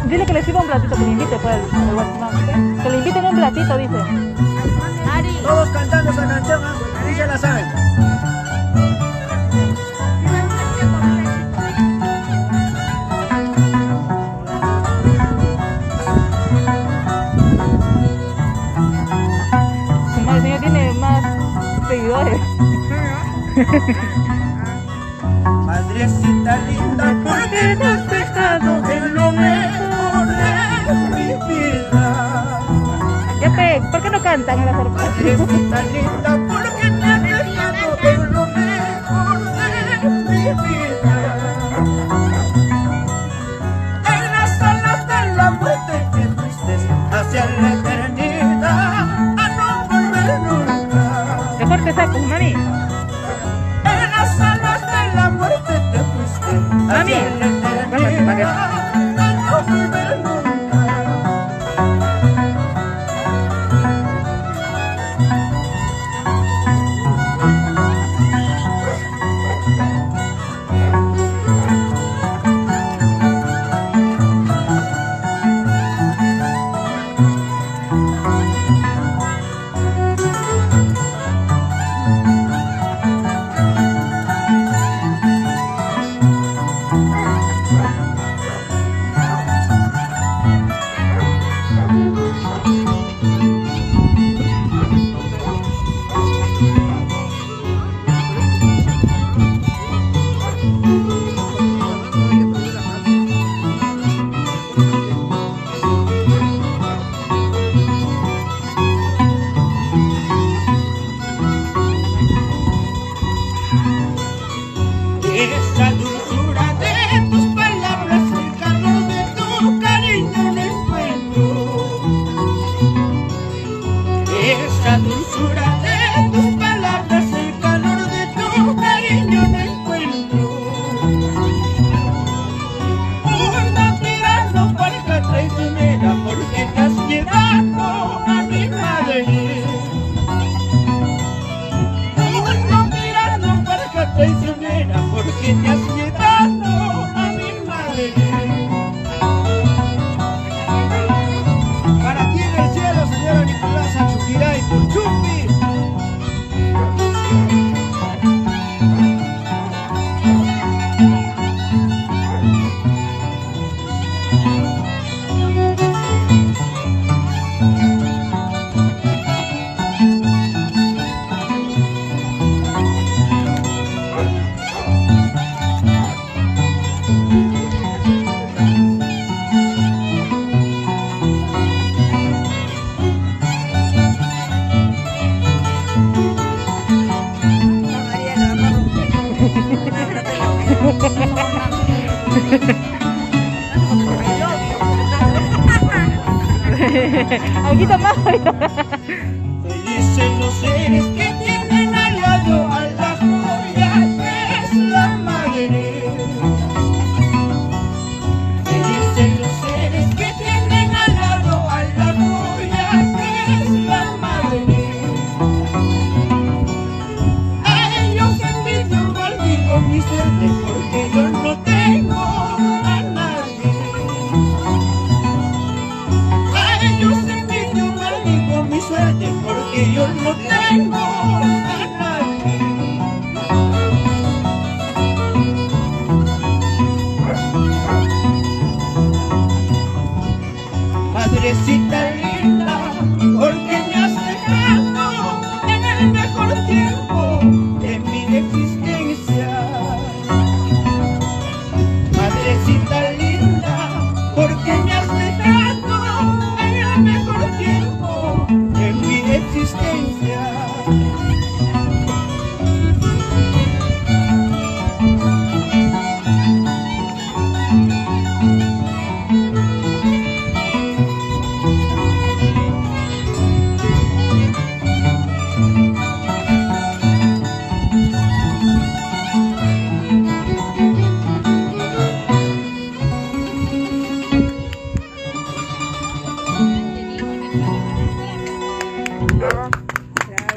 Dile que le sirva un platito, que le invite pues el guachimán. Que le inviten un platito, dice. Todos cantando esa canción, ¿eh? Y se la saben. El señor tiene más seguidores. Madrecita linda, ¿por qué me has dejado en lo mejor de mi vida? Ya pe, ¿por qué no cantan en la sorpresa? Madrecita linda, ¿por qué me has dejado en lo mejor de mi vida? En las alas de la muerte te fuiste hacia la eternidad, a no volver nunca. De fuerte saco, mami. En las alas de la muerte te fuiste Mami, hacia la eternidad, a no volver nunca. Esa dulzura de tus palabras, el calor de tu cariño no encuentro. Esa dulzura de tus palabras, el calor de tu cariño no encuentro. Una tirano falsa traicionera, porque te has llevado a mi madre. Una tirano falsa traicionera, porque te has llevado a mi madre. Para ti en el cielo, señora Nicolasa Chuquiray, por Chupi. Aguita más. Felices los seres que tienen al lado a la joya que es la madre. Felices los seres que tienen al lado a la joya que es la madre. A ellos envidio, maldigo mi suerte, porque yo no tengo a nadie. A ellos envidio, maldigo mi suerte, porque yo no tengo a nadie. Madrecita